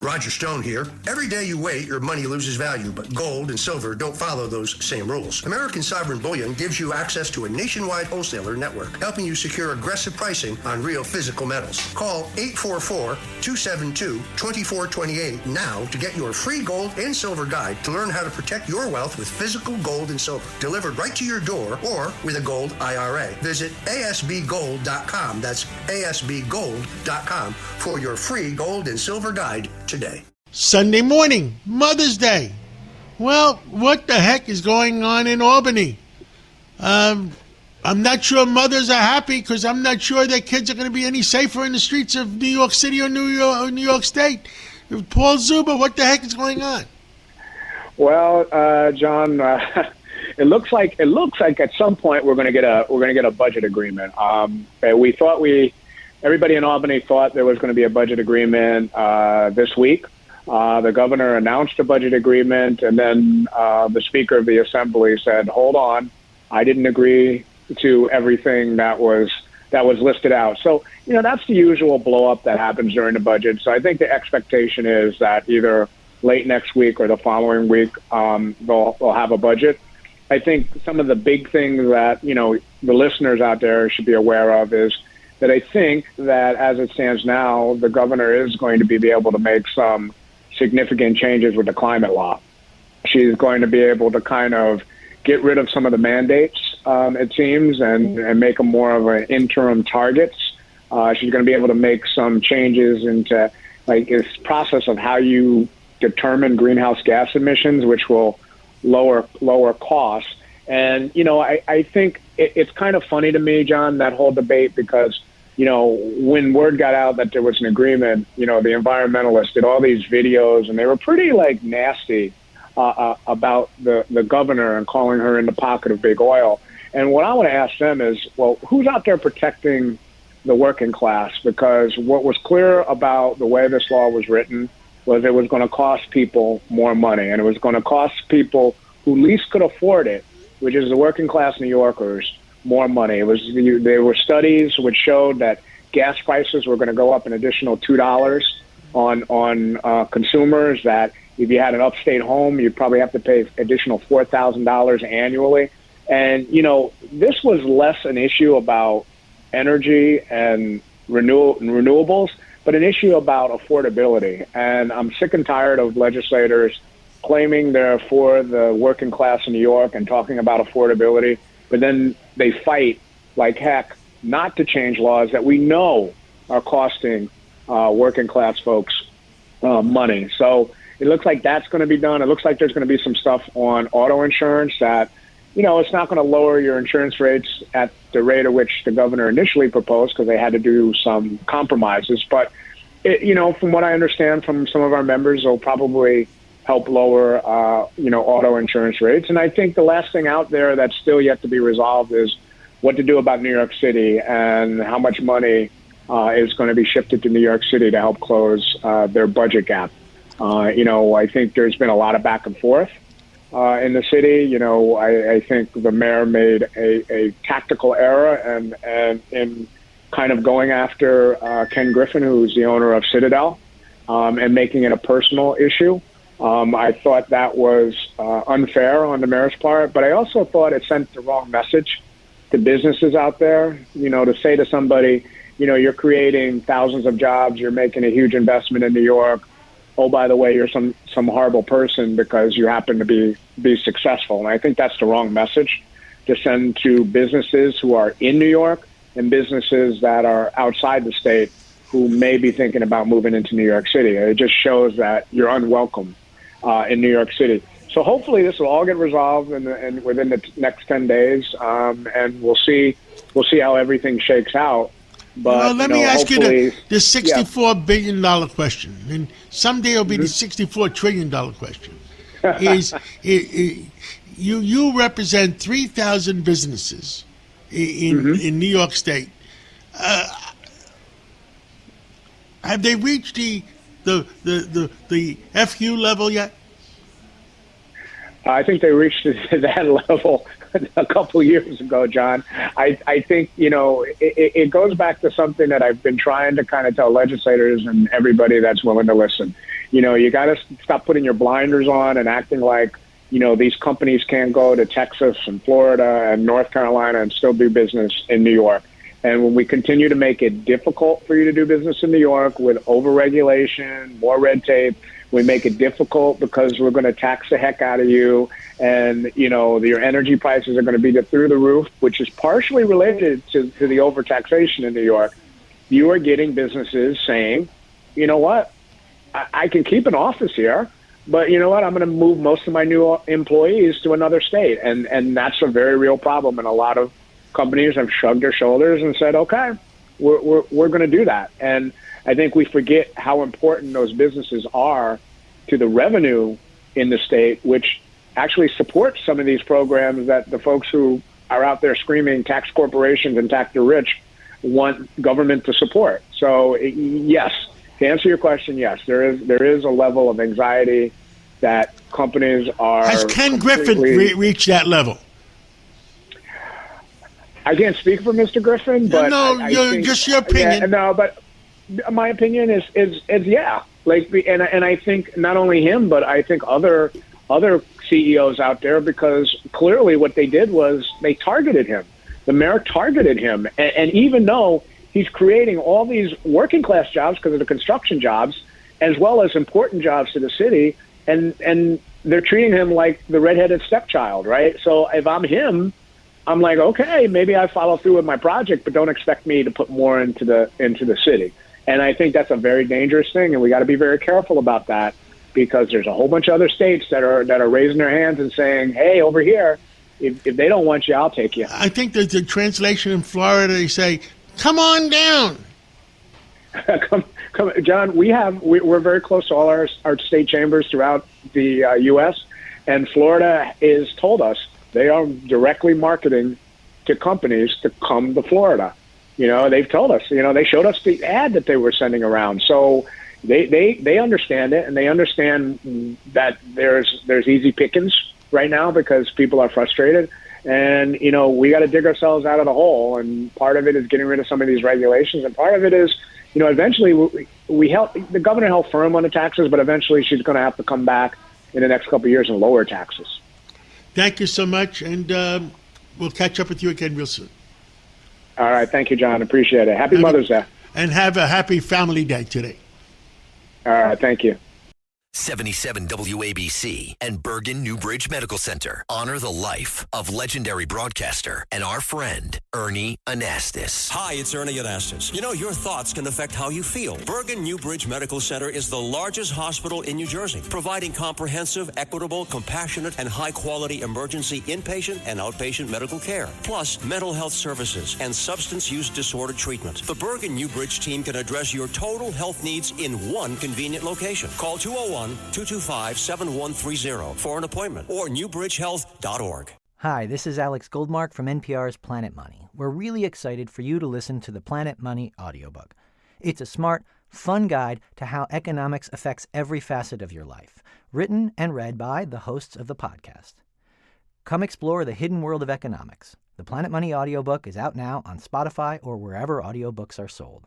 Roger Stone here. Every day you wait, your money loses value, but gold and silver don't follow those same rules. American Sovereign Bullion gives you access to a nationwide wholesaler network, helping you secure aggressive pricing on real physical metals. Call 844-272-2428 now to get your free gold and silver guide to learn how to protect your wealth with physical gold and silver, delivered right to your door or with a gold IRA. Visit asbgold.com. That's asbgold.com for your free gold and silver guide today. Sunday morning, Mother's Day. Well, what the heck is going on in Albany? I'm not sure mothers are happy because I'm not sure their kids are going to be any safer in the streets of New York City or New York State. Paul Zuber, what the heck is going on? Well, John, it looks like at some point we're going to get a budget agreement. Everybody in Albany thought there was going to be a budget agreement this week. The governor announced a budget agreement, and then the Speaker of the Assembly said, "Hold on, I didn't agree to everything that was listed out." So, that's the usual blow-up that happens during the budget. So I think the expectation is that either late next week or the following week they'll have a budget. I think some of the big things that, the listeners out there should be aware of is that I think that as it stands now, the governor is going to be able to make some significant changes with the climate law. She's going to be able to kind of get rid of some of the mandates, it seems, and make them more of an interim targets. She's going to be able to make some changes into this process of how you determine greenhouse gas emissions, which will lower costs. And, I think it's kind of funny to me, John, that whole debate, because when word got out that there was an agreement, the environmentalists did all these videos, and they were pretty nasty about the governor and calling her in the pocket of big oil. And what I want to ask them is, well, who's out there protecting the working class? Because what was clear about the way this law was written was it was going to cost people more money, and it was going to cost people who least could afford it, which is the working class New Yorkers, more money. There were studies which showed that gas prices were going to go up an additional $2 on consumers, that if you had an upstate home, you'd probably have to pay additional $4,000 annually. And, this was less an issue about energy and renewables, but an issue about affordability. And I'm sick and tired of legislators claiming they're for the working class in New York and talking about affordability, but then they fight like heck not to change laws that we know are costing working class folks money. So it looks like that's going to be done. It looks like there's going to be some stuff on auto insurance that, it's not going to lower your insurance rates at the rate at which the governor initially proposed, because they had to do some compromises. But, from what I understand from some of our members, it'll probably help lower, auto insurance rates. And I think the last thing out there that's still yet to be resolved is what to do about New York City and how much money is going to be shifted to New York City to help close their budget gap. I think there's been a lot of back and forth in the city. I think the mayor made a tactical error and in kind of going after Ken Griffin, who's the owner of Citadel, and making it a personal issue. I thought that was unfair on the mayor's part, but I also thought it sent the wrong message to businesses out there, to say to somebody, you're creating thousands of jobs, you're making a huge investment in New York. Oh, by the way, you're some horrible person because you happen to be successful. And I think that's the wrong message to send to businesses who are in New York and businesses that are outside the state who may be thinking about moving into New York City. It just shows that you're unwelcome in New York City. So hopefully this will all get resolved within the next 10 days, and we'll see how everything shakes out. But let me ask you the $64 billion question, and someday it'll be the $64 trillion question. You represent 3,000 businesses in New York State. Have they reached the FU level yet? I think they reached that level a couple years ago, John. I think, it goes back to something that I've been trying to kind of tell legislators and everybody that's willing to listen. You got to stop putting your blinders on and acting like, these companies can't go to Texas and Florida and North Carolina and still do business in New York. And when we continue to make it difficult for you to do business in New York with overregulation, more red tape, we make it difficult because we're going to tax the heck out of you. And, your energy prices are going to be through the roof, which is partially related to the overtaxation in New York. You are getting businesses saying, you know what, I can keep an office here, but you know what, I'm going to move most of my new employees to another state. And that's a very real problem. And a lot of companies have shrugged their shoulders and said, okay, we're going to do that. And I think we forget how important those businesses are to the revenue in the state, which actually supports some of these programs that the folks who are out there screaming tax corporations and tax the rich want government to support. So yes, to answer your question, yes, there is a level of anxiety that companies are. Has Ken Griffin reached that level? I can't speak for Mr. Griffin, but I think, just your opinion. Yeah, no, but my opinion is yeah. And I think not only him, but I think other CEOs out there, because clearly what they did was they targeted him. The mayor targeted him, and even though he's creating all these working class jobs because of the construction jobs, as well as important jobs to the city, and they're treating him like the redheaded stepchild, right? So if I'm him, I'm like, okay, maybe I follow through with my project, but don't expect me to put more into the city. And I think that's a very dangerous thing, and we got to be very careful about that, because there's a whole bunch of other states that are raising their hands and saying, hey, over here, if they don't want you, I'll take you. I think there's a translation in Florida. They say, come on down. come, John, we're very close to all our state chambers throughout the U.S., and Florida is told us they are directly marketing to companies to come to Florida. They've told us, they showed us the ad that they were sending around. So they understand it, and they understand that there's easy pickings right now because people are frustrated. And, we got to dig ourselves out of the hole. And part of it is getting rid of some of these regulations. And part of it is, eventually the governor held firm on the taxes, but eventually she's going to have to come back in the next couple of years and lower taxes. Thank you so much. And we'll catch up with you again real soon. All right. Thank you, John. Appreciate it. Happy Mother's Day. And have a happy family day today. All right. Thank you. 77 WABC and Bergen Newbridge Medical Center honor the life of legendary broadcaster and our friend, Ernie Anastas. Hi, it's Ernie Anastas. Your thoughts can affect how you feel. Bergen Newbridge Medical Center is the largest hospital in New Jersey, providing comprehensive, equitable, compassionate, and high-quality emergency inpatient and outpatient medical care, plus mental health services and substance use disorder treatment. The Bergen Newbridge team can address your total health needs in one convenient location. Call 201-225-7130 for an appointment or newbridgehealth.org. Hi, this is Alex Goldmark from NPR's Planet Money. We're really excited for you to listen to the Planet Money audiobook. It's a smart, fun guide to how economics affects every facet of your life, written and read by the hosts of the podcast. Come explore the hidden world of economics. The Planet Money audiobook is out now on Spotify or wherever audiobooks are sold.